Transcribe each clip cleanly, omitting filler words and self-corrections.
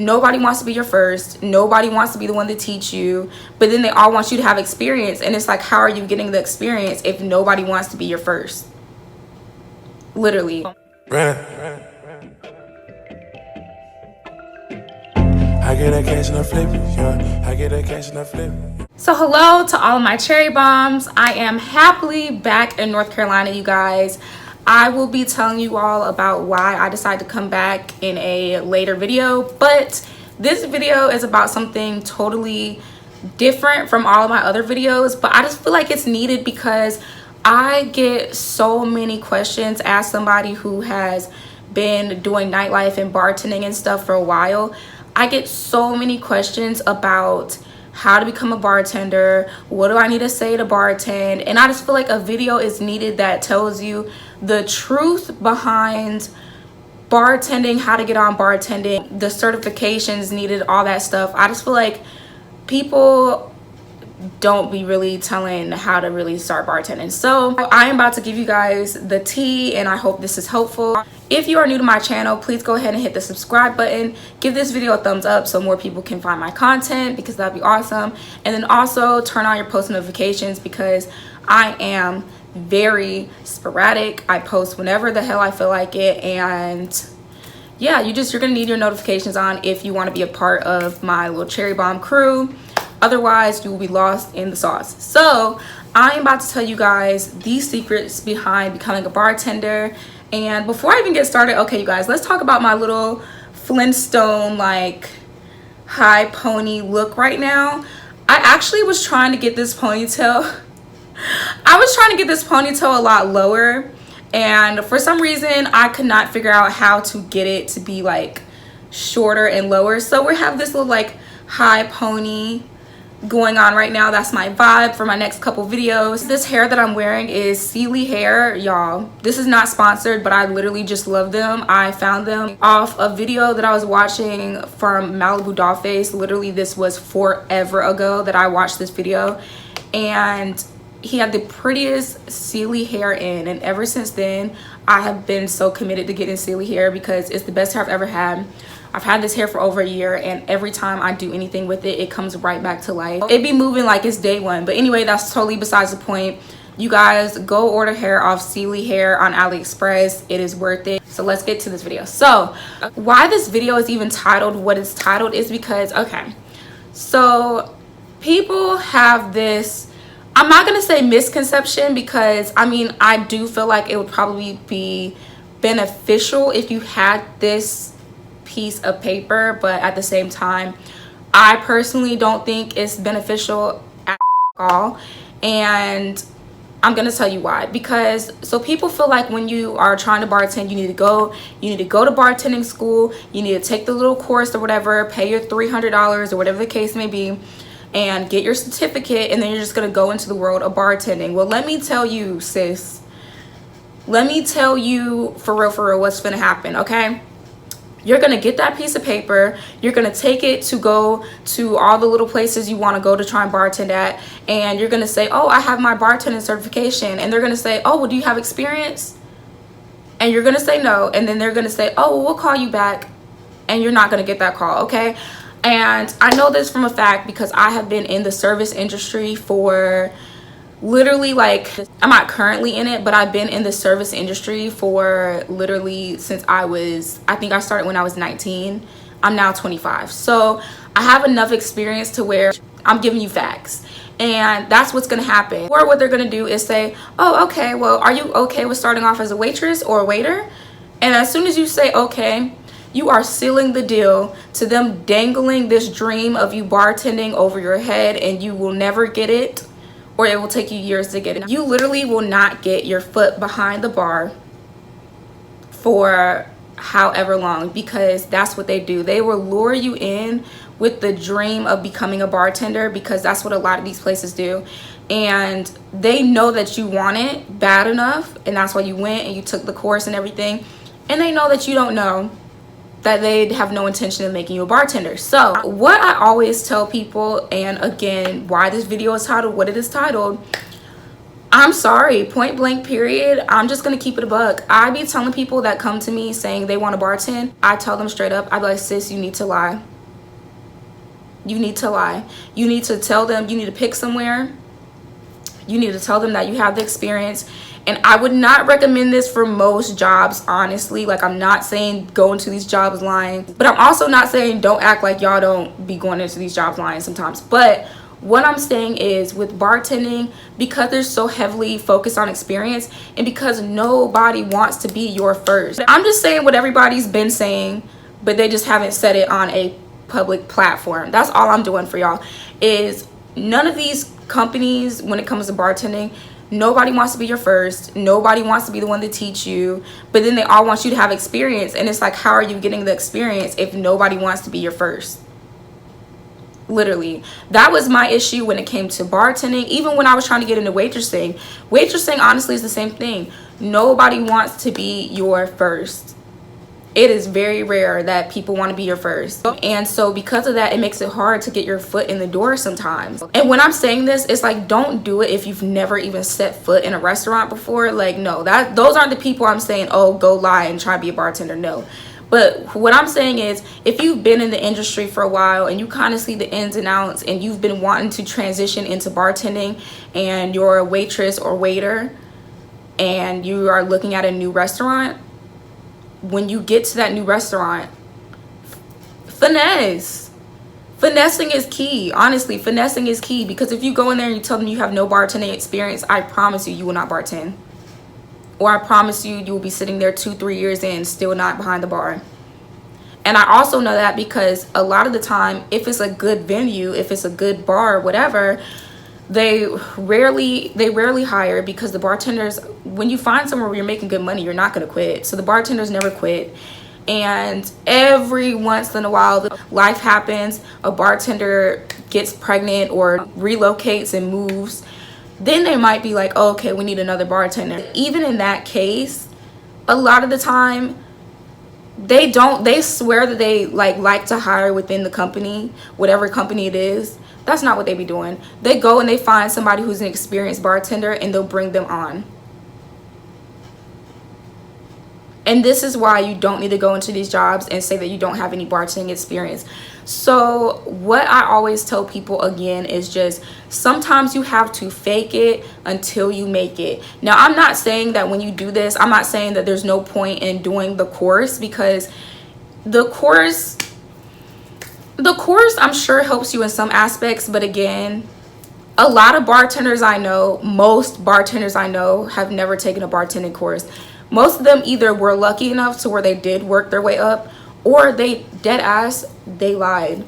nobody wants to be your first, nobody wants to be the one to teach you, but then they all want you to have experience. And it's like, how are you getting the experience if nobody wants to be your first? Literally. I get a cash and I flip it, yeah. I get a cash and I flip it. So hello to all of my cherry bombs. I am happily back in North Carolina, you guys. I will be telling you all about why I decided to come back in a later video, but this video is about something totally different from all of my other videos, but I just feel like it's needed because I get so many questions as somebody who has been doing nightlife and bartending and stuff for a while. I get so many questions about how to become a bartender, what do I need to say to bartend, and I just feel like a video is needed that tells you the truth behind bartending, how to get on bartending, the certifications needed, all that stuff. I just feel like people don't be really telling how to really start bartending. So I am about to give you guys the tea, and I hope this is helpful. If you are new to my channel, please go ahead and hit the subscribe button. Give this video a thumbs up so more people can find my content, because that'd be awesome. And then also turn on your post notifications, because I am very sporadic. I post whenever the hell I feel like it, and yeah, you're gonna need your notifications on if you want to be a part of my little cherry bomb crew. Otherwise, you will be lost in the sauce. So I am about to tell you guys these secrets behind becoming a bartender. And before I even get started, okay, you guys, let's talk about my little Flintstone like high pony look right now. I actually was trying to get this ponytail. I was trying to get this ponytail a lot lower, and for some reason I could not figure out how to get it to be like shorter and lower. So we have this little like high pony going on right now. That's my vibe for my next couple videos. This hair that I'm wearing is Sealy hair, y'all. This is not sponsored, but I literally just love them. I found them off a video that I was watching from Malibu Dollface. Literally, this was forever ago that I watched this video, and he had the prettiest Sealy hair in, and ever since then I have been so committed to getting Sealy hair because it's the best hair I've ever had. I've had this hair for over a year, and every time I do anything with it, it comes right back to life. It be moving like it's day one. But anyway, that's totally besides the point. You guys, go order hair off Sealy hair on AliExpress. It is worth it. So let's get to this video. So why this video is even titled what it's titled is because, okay, so people have this, I'm not gonna say misconception, because I mean, I do feel like it would probably be beneficial if you had this piece of paper, but at the same time I personally don't think it's beneficial at all, and I'm gonna tell you why. Because so people feel like when you are trying to bartend, you need to go to bartending school, you need to take the little course or whatever, pay your $300 or whatever the case may be, and get your certificate, and then you're just gonna go into the world of bartending. Well, let me tell you, sis, let me tell you for real what's gonna happen. Okay, you're gonna get that piece of paper, you're gonna take it to go to all the little places you want to go to try and bartend at, and you're gonna say, oh, I have my bartending certification, and they're gonna say, oh, well, do you have experience? And you're gonna say no, and then they're gonna say, oh, well, we'll call you back, and you're not gonna get that call. Okay, and I know this from a fact because I have been in the service industry for literally, like, I'm not currently in it, but I've been in the service industry for literally since I think I started when I was 19. I'm now 25, so I have enough experience to where I'm giving you facts, and that's what's gonna happen. Or what they're gonna do is say, oh, okay, well, are you okay with starting off as a waitress or a waiter? And as soon as you say okay, you are sealing the deal to them dangling this dream of you bartending over your head, and you will never get it, or it will take you years to get it. You literally will not get your foot behind the bar for however long, because that's what they do. They will lure you in with the dream of becoming a bartender, because that's what a lot of these places do. And they know that you want it bad enough, and that's why you went and you took the course and everything. And they know that you don't know, that they have no intention of making you a bartender. So what I always tell people, and again, why this video is titled what it is titled, I'm sorry, point blank period. I'm just gonna keep it a buck. I be telling people that come to me saying they want to bartend, I tell them straight up, I be like, sis, you need to lie. You need to lie. You need to tell them, you need to pick somewhere. You need to tell them that you have the experience. And I would not recommend this for most jobs, honestly. Like, I'm not saying go into these jobs lying, but I'm also not saying don't act like y'all don't be going into these jobs lying sometimes. But what I'm saying is, with bartending, because they're so heavily focused on experience and because nobody wants to be your first, I'm just saying what everybody's been saying, but they just haven't said it on a public platform. That's all I'm doing for y'all. Is none of these companies, when it comes to bartending, nobody wants to be your first. Nobody wants to be the one to teach you, but then they all want you to have experience. And it's like, how are you getting the experience if nobody wants to be your first? Literally, that was my issue when it came to bartending. Even when I was trying to get into waitressing honestly is the same thing. Nobody wants to be your first. It is very rare that people want to be your first. And so because of that, it makes it hard to get your foot in the door sometimes. And when I'm saying this, it's like, don't do it if you've never even set foot in a restaurant before. Like, no, those aren't the people I'm saying, oh, go lie and try to be a bartender. No. But what I'm saying is, if you've been in the industry for a while and you kind of see the ins and outs and you've been wanting to transition into bartending and you're a waitress or waiter and you are looking at a new restaurant, when you get to that new restaurant, finessing is key. Honestly, finessing is key, because if you go in there and you tell them you have no bartending experience, I promise you, you will not bartend. Or I promise you, you will be sitting there 2-3 years in, still not behind the bar. And I also know that because a lot of the time, if it's a good venue, if it's a good bar, whatever, they rarely hire, because the bartenders, when you find somewhere where you're making good money, you're not going to quit. So the bartenders never quit. And every once in a while, life happens, a bartender gets pregnant or relocates and moves, then they might be like, oh, okay, we need another bartender. Even in that case, a lot of the time, they swear that they like to hire within the company, whatever company it is. That's not what they be doing. They go and they find somebody who's an experienced bartender and they'll bring them on. And this is why you don't need to go into these jobs and say that you don't have any bartending experience. So what I always tell people again is just, sometimes you have to fake it until you make it. Now, I'm not saying that when you do this, I'm not saying that there's no point in doing the course, because the course I'm sure helps you in some aspects. But again, a lot of bartenders I know, most bartenders I know, have never taken a bartending course. Most of them either were lucky enough to where they did work their way up, or they they lied.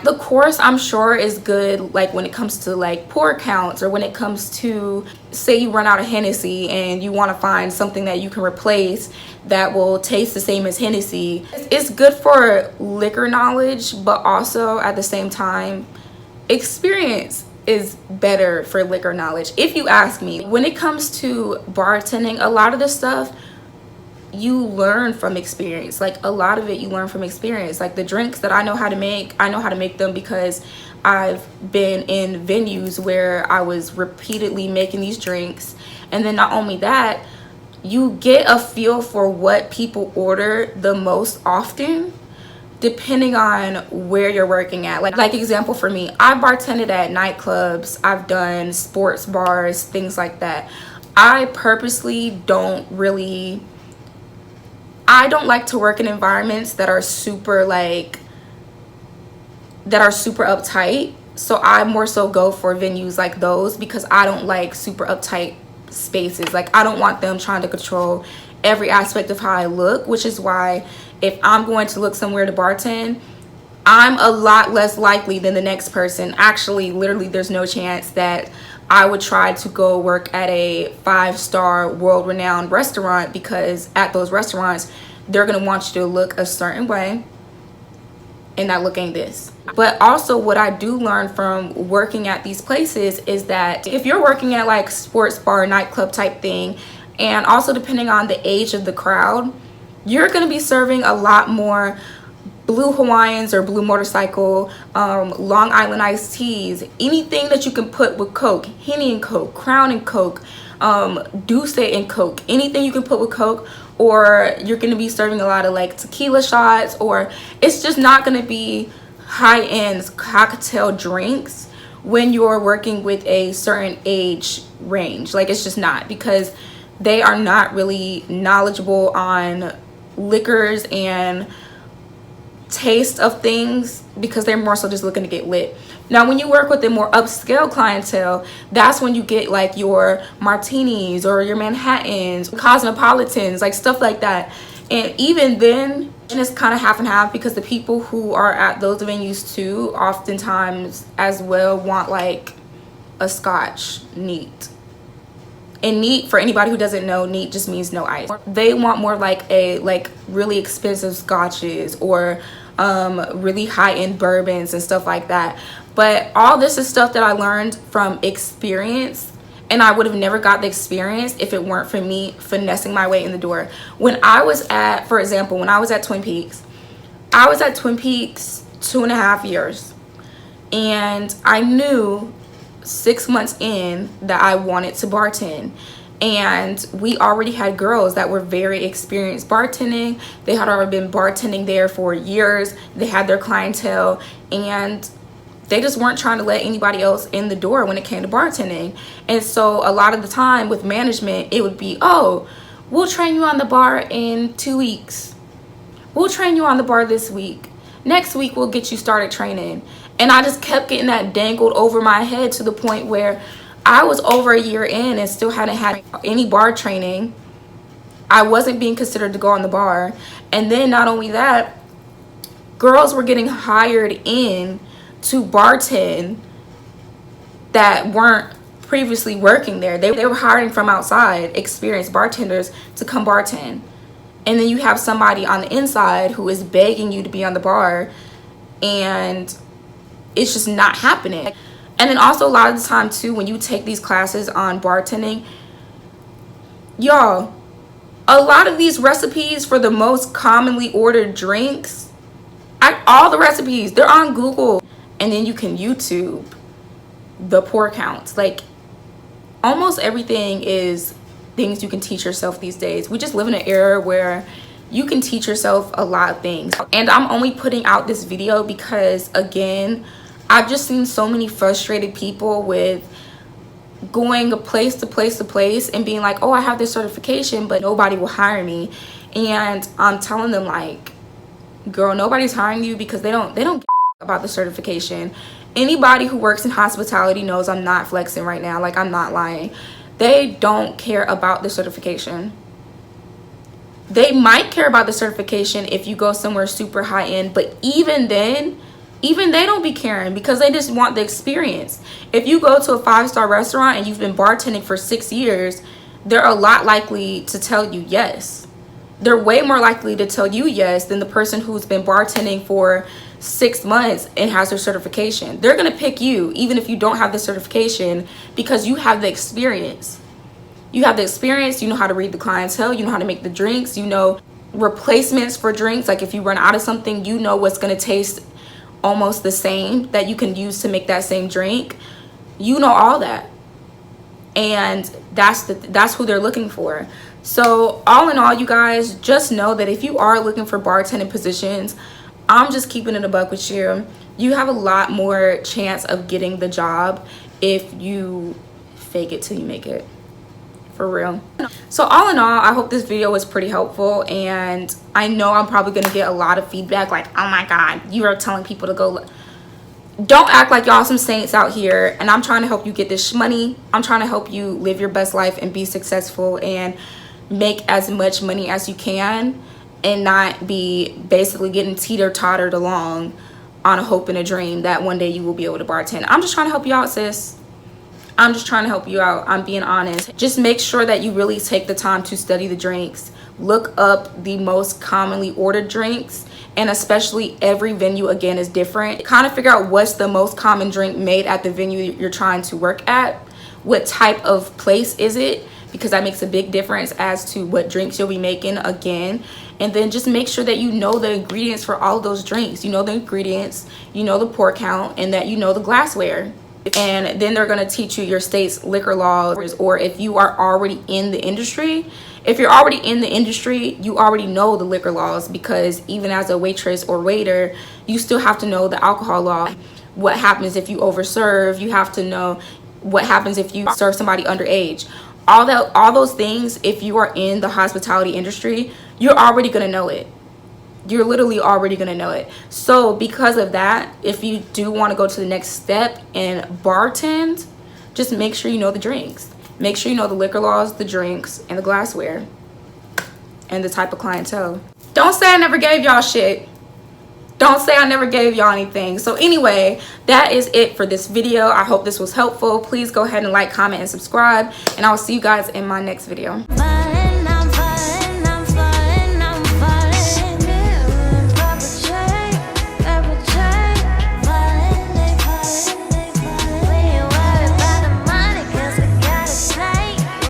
The course, I'm sure, is good, like when it comes to like pour counts, or when it comes to, say you run out of Hennessy and you want to find something that you can replace that will taste the same as Hennessy. It's good for liquor knowledge, but also at the same time, experience is better for liquor knowledge, if you ask me. When it comes to bartending, a lot of the stuff you learn from experience. Like, a lot of it you learn from experience. Like the drinks that I know how to make, I know how to make them because I've been in venues where I was repeatedly making these drinks. And then not only that, you get a feel for what people order the most often, depending on where you're working at. Like example for me, I bartended at nightclubs, I've done sports bars, things like that. I purposely don't like to work in environments that are super uptight. So I more so go for venues like those, because I don't like super uptight spaces. Like, I don't want them trying to control every aspect of how I look, which is why if I'm going to look somewhere to bartend, I'm a lot less likely than the next person. Actually, literally, there's no chance that I would try to go work at a 5-star world-renowned restaurant, because at those restaurants, they're going to want you to look a certain way, and that look ain't this. But also, what I do learn from working at these places is that if you're working at like sports bar, nightclub type thing, and also depending on the age of the crowd, you're going to be serving a lot more Blue Hawaiians or Blue Motorcycle, Long Island iced teas, anything that you can put with Coke, Henny and Coke, Crown and Coke, Douce and Coke, anything you can put with Coke, or you're going to be serving a lot of like tequila shots, or it's just not going to be high-end cocktail drinks when you're working with a certain age range. Like, it's just not, because they are not really knowledgeable on liquors and taste of things, because they're more so just looking to get lit. Now, when you work with a more upscale clientele, that's when you get like your martinis or your Manhattans, cosmopolitans, like stuff like that. And even then, it's kind of half and half, because the people who are at those venues too oftentimes as well want like a scotch neat. And neat, for anybody who doesn't know, neat just means no ice. They want more like really expensive scotches, or really high-end bourbons and stuff like that. But all this is stuff that I learned from experience, and I would have never got the experience if it weren't for me finessing my way in the door. When I was at, for example, when I was at Twin Peaks, I was at Twin Peaks 2.5 years, and I knew 6 months in that I wanted to bartend. And we already had girls that were very experienced bartending. They had already been bartending there for years. They had their clientele, and they just weren't trying to let anybody else in the door when it came to bartending. And so a lot of the time with management, it would be, oh, we'll train you on the bar in 2 weeks. We'll train you on the bar this week. Next week, we'll get you started training. And I just kept getting that dangled over my head, to the point where I was over a year in and still hadn't had any bar training. I wasn't being considered to go on the bar. And then not only that, girls were getting hired in to bartend that weren't previously working there. They were hiring from outside, experienced bartenders, to come bartend. And then you have somebody on the inside who is begging you to be on the bar, and it's just not happening. And then also a lot of the time too, when you take these classes on bartending, y'all, a lot of these recipes for the most commonly ordered drinks, all the recipes, they're on Google. And then you can YouTube the pour counts. Like, almost everything is things you can teach yourself these days. We just live in an era where you can teach yourself a lot of things. And I'm only putting out this video because, again, I've just seen so many frustrated people with going place to place to place and being like, oh, I have this certification, but nobody will hire me. And I'm telling them, like, girl, nobody's hiring you because they don't give about the certification. Anybody who works in hospitality knows I'm not flexing right now. Like, I'm not lying. They don't care about the certification. They might care about the certification if you go somewhere super high end, but even then, even they don't be caring, because they just want the experience. If you go to a 5-star restaurant and you've been bartending for 6 years, they're a lot likely to tell you yes. They're way more likely to tell you yes than the person who's been bartending for 6 months and has their certification. They're gonna pick you even if you don't have the certification, because you have the experience. You have the experience, you know how to read the clientele, you know how to make the drinks, you know replacements for drinks. Like, if you run out of something, you know what's gonna taste almost the same that you can use to make that same drink. You know all that. And that's who they're looking for. So all in all, you guys, just know that if you are looking for bartending positions, I'm just keeping it a buck with you. You have a lot more chance of getting the job if you fake it till you make it. For real. So all in all, I hope this video was pretty helpful, and I know I'm probably gonna get a lot of feedback like, oh my god, you are telling people to go. Don't act like y'all some saints out here. And I'm trying to help you get this money. I'm trying to help you live your best life and be successful and make as much money as you can, and not be basically getting teeter-tottered along on a hope and a dream that one day you will be able to bartend. I'm just trying to help you out, sis. I'm just trying to help you out. I'm being honest. Just make sure that you really take the time to study the drinks. Look up the most commonly ordered drinks, and especially every venue, again, is different. Kind of figure out what's the most common drink made at the venue you're trying to work at. What type of place is it? Because that makes a big difference as to what drinks you'll be making, again. And then just make sure that you know the ingredients for all of those drinks. You know the ingredients, you know the pour count, and that you know the glassware. And then they're going to teach you your state's liquor laws, or if you are already in the industry. If you're already in the industry, you already know the liquor laws, because even as a waitress or waiter, you still have to know the alcohol law. What happens if you overserve? You have to know what happens if you serve somebody underage. All those things, if you are in the hospitality industry, you're already going to know it. You're literally already going to know it. So because of that, if you do want to go to the next step and bartend, just make sure you know the drinks. Make sure you know the liquor laws, the drinks, and the glassware, and the type of clientele. Don't say I never gave y'all shit. Don't say I never gave y'all anything. So anyway, that is it for this video. I hope this was helpful. Please go ahead and like, comment, and subscribe, and I'll see you guys in my next video. Bye.